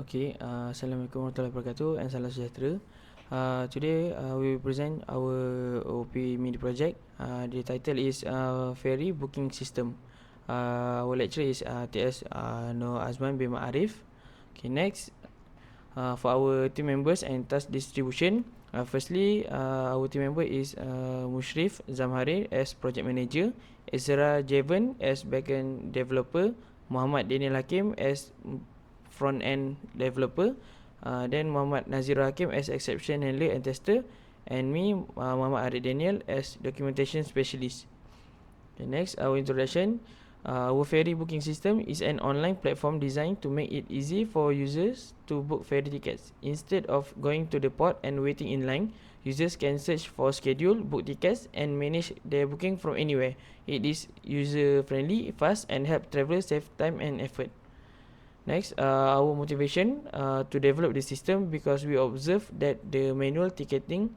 Okay, Assalamualaikum warahmatullahi wabarakatuh and salam sejahtera. Today we will present our OP mini project. The title is Ferry Booking System. Our lecturer is TS Nur Azman bin Ma'arif. Okay, next, for our team members and task distribution. Firstly, our team member is Mushrif Zamhari as project manager, Ezra Javan as backend developer, Muhammad Daniel Hakim as front-end developer, then Muhammad Nazir Hakim as exception handler and tester, and me, Muhammad Arif Daniel, as documentation specialist. Okay, next, our introduction. Our ferry booking system is an online platform designed to make it easy for users to book ferry tickets. Instead of going to the port and waiting in line, users can search for schedule, book tickets, and manage their booking from anywhere. It is user-friendly, fast, and help travelers save time and effort. Next, our motivation to develop the system because we observe that the manual ticketing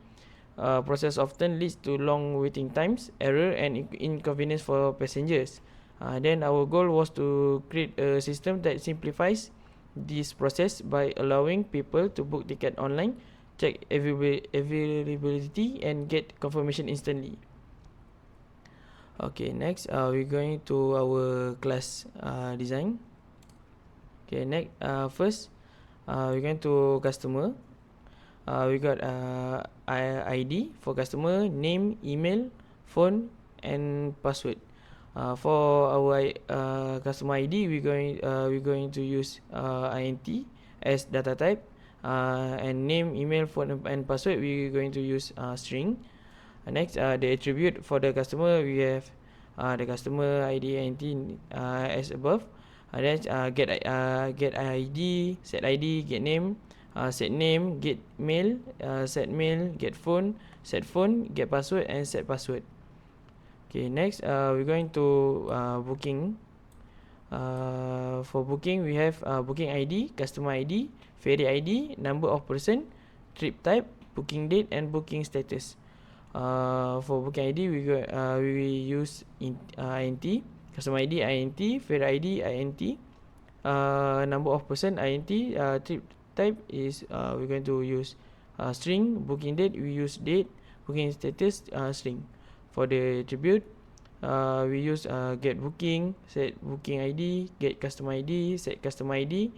process often leads to long waiting times, error, and inconvenience for passengers. Then our goal was to create a system that simplifies this process by allowing people to book ticket online, check availability, and get confirmation instantly. Okay, next, we're going to our class design. Okay, next, first, we're going to customer. We got ID for customer, name, email, phone, and password. For our customer ID, we're going to use int as data type, and name, email, phone, and password we're going to use string. Next, the attribute for the customer, we have the customer ID int as above. Then get ID, set ID, get name, set name, get mail, set mail, get phone, set phone, get password, and set password. Okay, next, we're going to booking. For booking, we have booking ID, customer ID, ferry ID, number of person, trip type, booking date, and booking status. For booking ID, we use int, customer ID int, ferry ID int, number of person int, trip type is we're going to use string, booking date we use date, booking status string. For the attribute, we use get booking, set booking ID, get customer ID, set customer ID,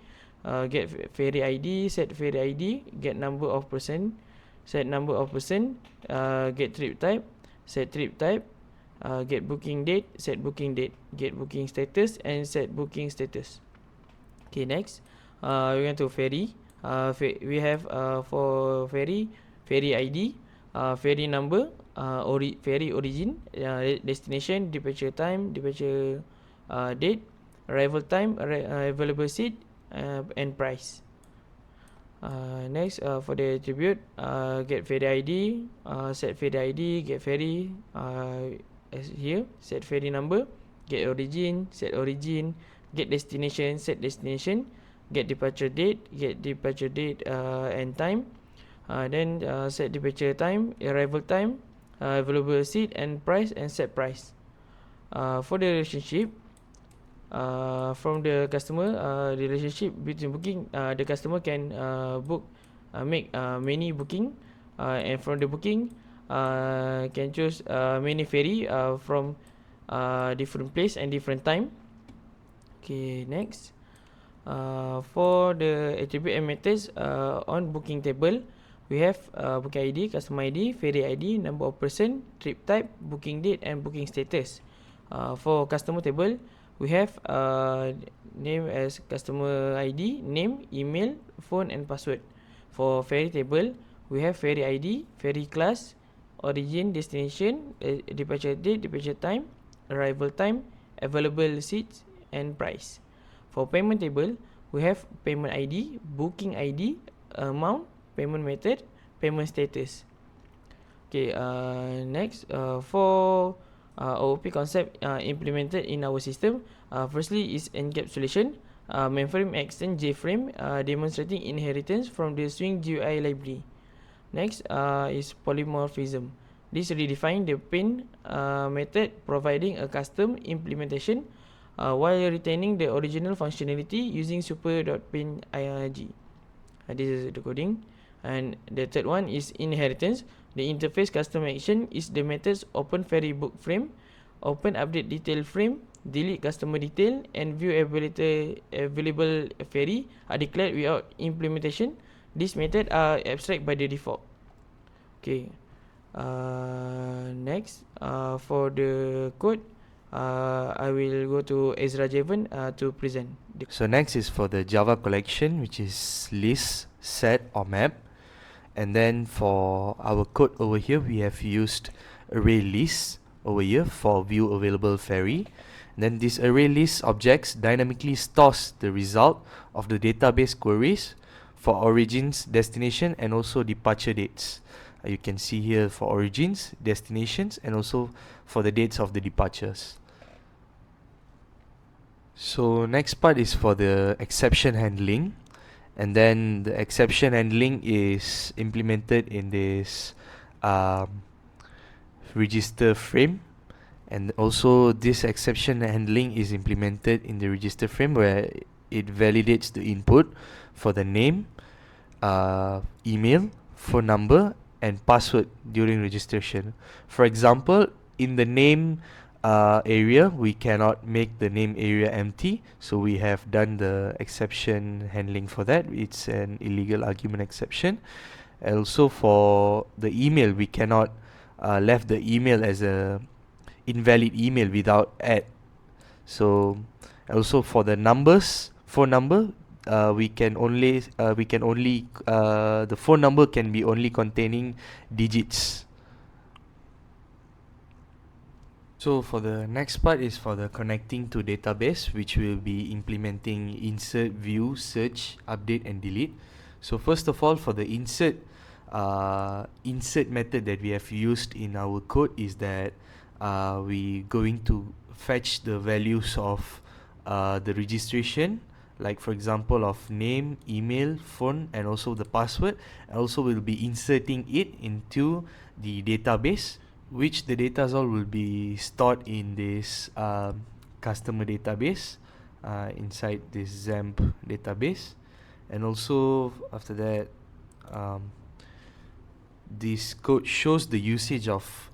get ferry ID, set ferry ID, get number of person, set number of person, get trip type, set trip type, get booking date, set booking date, get booking status, and set booking status. Okay, next, we're going to ferry. We have for ferry ID, ferry number, ferry origin, destination, departure time, departure date, arrival time, available seat, and price. Next, for the attribute, get ferry ID, set ferry ID, get ferry as here, set ferry number, get origin, set origin, get destination, set destination, get departure date and time, then set departure time, arrival time, available seat, and price, and set price. For the relationship, from the customer, the relationship between booking, the customer can make many booking, and from the booking, can choose many ferry from different place and different time. Okay, next, for the attribute and methods on booking table, we have booking ID, customer ID, ferry ID, number of person, trip type, booking date, and booking status. For customer table, we have name as customer ID, name, email, phone, and password. For ferry table, we have ferry ID, ferry class, origin, destination, departure date, departure time, arrival time, available seats, and price. For payment table, we have payment ID, booking ID, amount, payment method, payment status. Okay, next, for OOP concept implemented in our system, firstly is encapsulation, mainframe extend JFrame, demonstrating inheritance from the Swing GUI library. Next, is polymorphism. This redefines the pin method, providing a custom implementation while retaining the original functionality using super.png. This is the coding. And the third one is inheritance. The interface custom action is the methods open ferry book frame, open update detail frame, delete customer detail, and view available ferry are declared without implementation. These methods are abstract by the default. Okay. Next, for the code, I will go to Ezra Javan to present. So next is for the Java collection, which is list, set, or map. And then for our code over here, we have used array list over here for view available ferry. And then this array list objects dynamically stores the result of the database queries for origins, destination, and also departure dates. You can see here for origins, destinations, and also for the dates of the departures. So next part is for the exception handling, and then the exception handling is implemented in this register frame, and also this exception handling is implemented in the register frame where it validates the input for the name, email, phone number, and password during registration. For example, in the name area, we cannot make the name area empty, so we have done the exception handling for that. It's an illegal argument exception. Also for the email, we cannot left the email as a invalid email without add. So also for the numbers, phone number, we can only the phone number can be only containing digits. So for the next part is for the connecting to database, which will be implementing insert, view, search, update, and delete. So first of all, for the insert method that we have used in our code is that we going to fetch the values of the registration, like for example of name, email, phone, and also the password. And also we'll be inserting it into the database, which the data all will be stored in this customer database inside this XAMPP database. And also after that, this code shows the usage of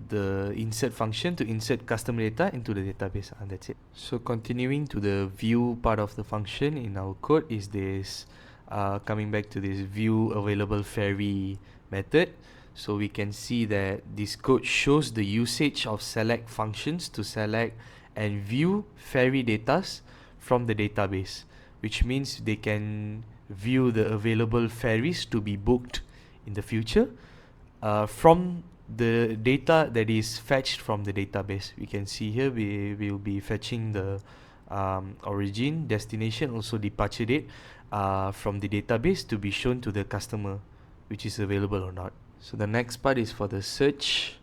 the insert function to insert customer data into the database, and that's it. So continuing to the view part of the function in our code is this coming back to this view available ferry method. So we can see that this code shows the usage of select functions to select and view ferry data from the database, which means they can view the available ferries to be booked in the future from the data that is fetched from the database. We can see here we will be fetching the origin, destination, also departure date from the database to be shown to the customer, which is available or not. So the next part is for the search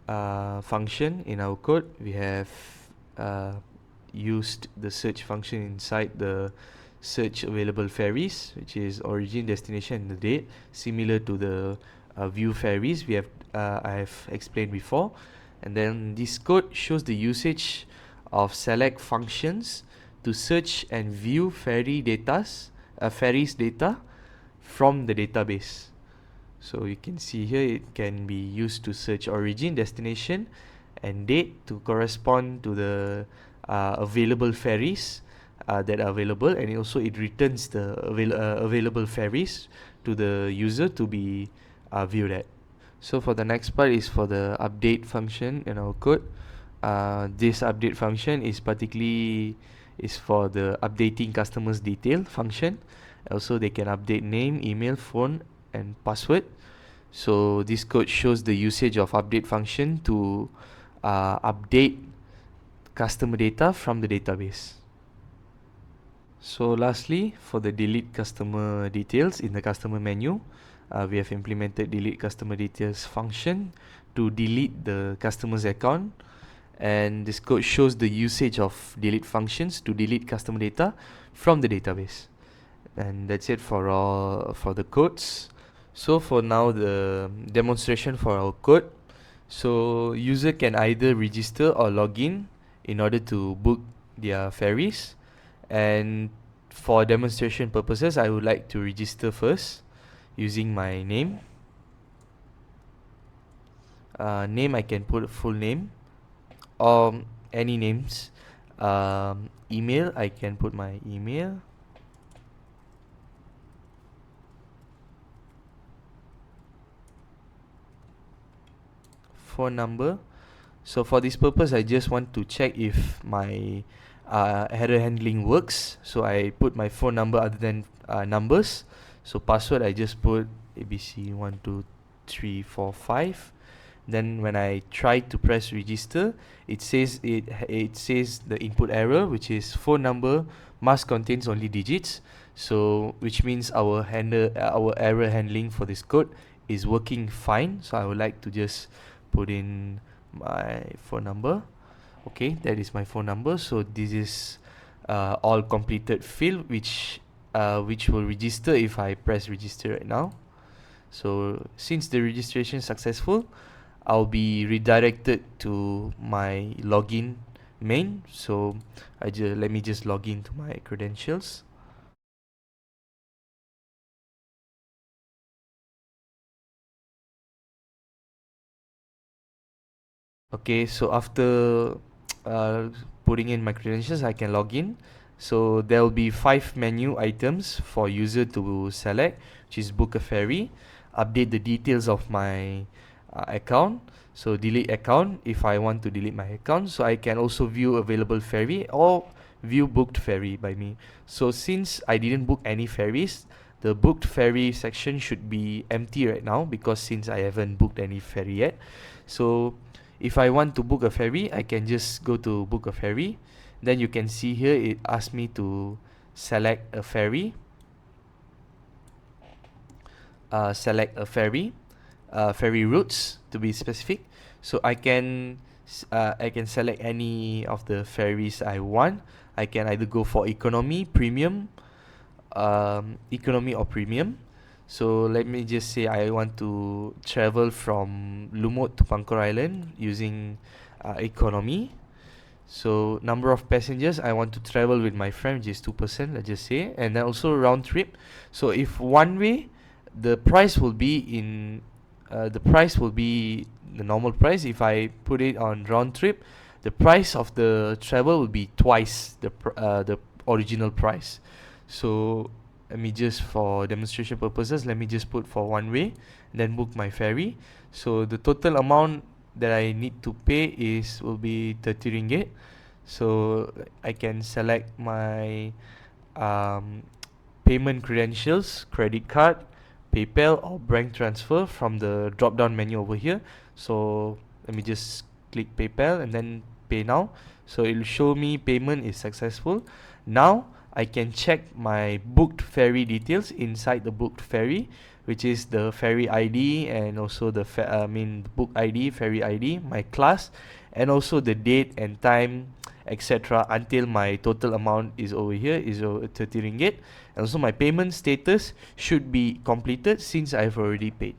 function in our code. We have used the search function inside the search available ferries, which is origin, destination, and the date, similar to the view ferries we have I have explained before. And then this code shows the usage of select functions to search and view ferries data from the database. So you can see here it can be used to search origin, destination, and date to correspond to the available ferries that are available, and also it returns the available ferries to the user to be viewed at. So for the next part is for the update function in our code. This update function is particularly for the updating customers detail function. Also they can update name, email, phone, and password. So this code shows the usage of update function to update customer data from the database. So lastly, for the delete customer details in the customer menu, we have implemented delete customer details function to delete the customer's account, and this code shows the usage of delete functions to delete customer data from the database. And that's it for the codes. So for now, the demonstration for our code. So user can either register or log in order to book their ferries. And for demonstration purposes, I would like to register first using my name. Name, I can put full name or any names. Email, I can put my email. Phone number. So for this purpose, I just want to check if my error handling works. So I put my phone number other than numbers. So password, I just put ABC12345. Then when I try to press register, it says the input error, which is phone number must contains only digits. So which means our error handling for this code is working fine. So I would like to just put in my phone number. Okay, that is my phone number. So this is all completed field, which will register if I press register right now. So since the registration is successful, I'll be redirected to my login main. So let me just log in to my credentials. Okay, so after putting in my credentials, I can log in. So there will be 5 menu items for user to select, which is book a ferry, update the details of my account. So delete account if I want to delete my account. So I can also view available ferry or view booked ferry by me. So since I didn't book any ferries, the booked ferry section should be empty right now, because since I haven't booked any ferry yet. So if I want to book a ferry, I can just go to book a ferry. Then you can see here it asks me to select a ferry. Select a ferry, ferry routes to be specific. So I can select any of the ferries I want. I can either go for economy, premium, economy or premium. So let me just say I want to travel from Lumut to Pangkor Island using economy. So number of passengers, I want to travel with my friend, which is 2%, let's just say, and then also round trip. So if one way, the price will be the normal price. If I put it on round trip, the price of the travel will be twice the original price. So let me just, for demonstration purposes, let me just put for one way, and then book my ferry. So the total amount that I need to pay will be 30 ringgit. So I can select my payment credentials, credit card, PayPal or bank transfer from the drop down menu over here. So let me just click PayPal and then pay now. So it will show me payment is successful. Now I can check my booked ferry details inside the booked ferry, which is the ferry ID and also the book ID, ferry ID, my class, and also the date and time, etc. until my total amount is over here, is 30 ringgit. And also my payment status should be completed since I've already paid.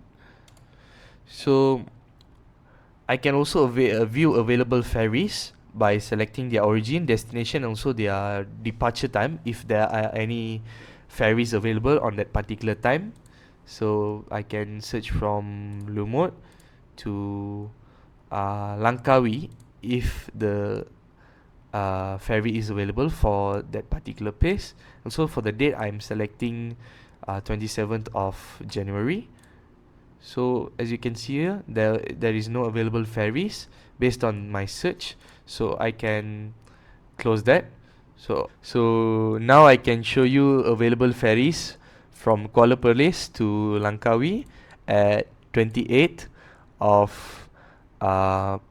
So I can also view available ferries by selecting their origin, destination, and also their departure time, if there are any ferries available on that particular time. So I can search from Lumut to Langkawi if the ferry is available for that particular place. Also for the date, I'm selecting 27th of January. So as you can see here, there is no available ferries based on my search. So I can close that. So now I can show you available ferries from Kuala Perlis to Langkawi at 28th of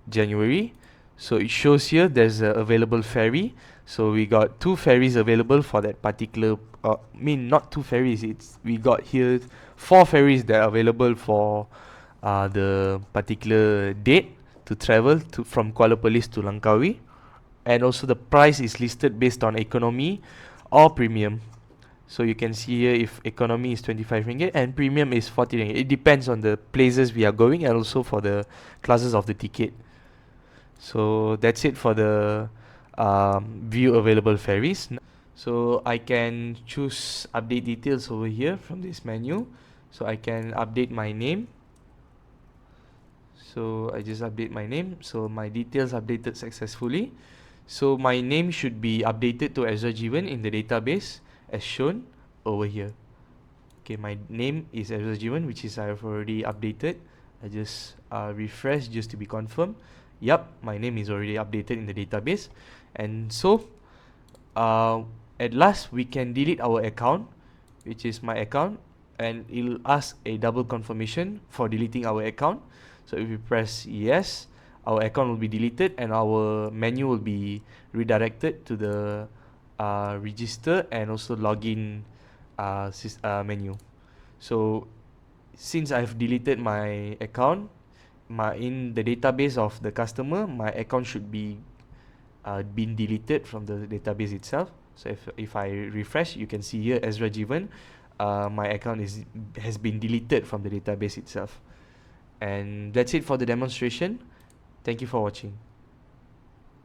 January. So it shows here there's a available ferry. So we got 2 ferries available for that particular not 2 ferries, we got here 4 ferries that are available for the particular date to travel from Kuala Perlis to Langkawi. And also the price is listed based on economy or premium. So you can see here if economy is 25 ringgit and premium is 40 ringgit. It depends on the places we are going and also for the classes of the ticket. So that's it for the view available ferries. So I can choose update details over here from this menu. So I can update my name. So I just update my name. So my details updated successfully. So my name should be updated to Ezra Jivan in the database as shown over here. Okay, my name is Ezra Jivan, which is I have already updated. I just refresh just to be confirmed. Yup, my name is already updated in the database. And so at last we can delete our account, which is my account, and it'll ask a double confirmation for deleting our account. So if we press yes, our account will be deleted and our menu will be redirected to the register and also login menu. So since I've deleted my account, in the database of the customer, my account should be been deleted from the database itself. So if I refresh, you can see here Ezra Jivan, my account has been deleted from the database itself. And that's it for the demonstration. Thank you for watching.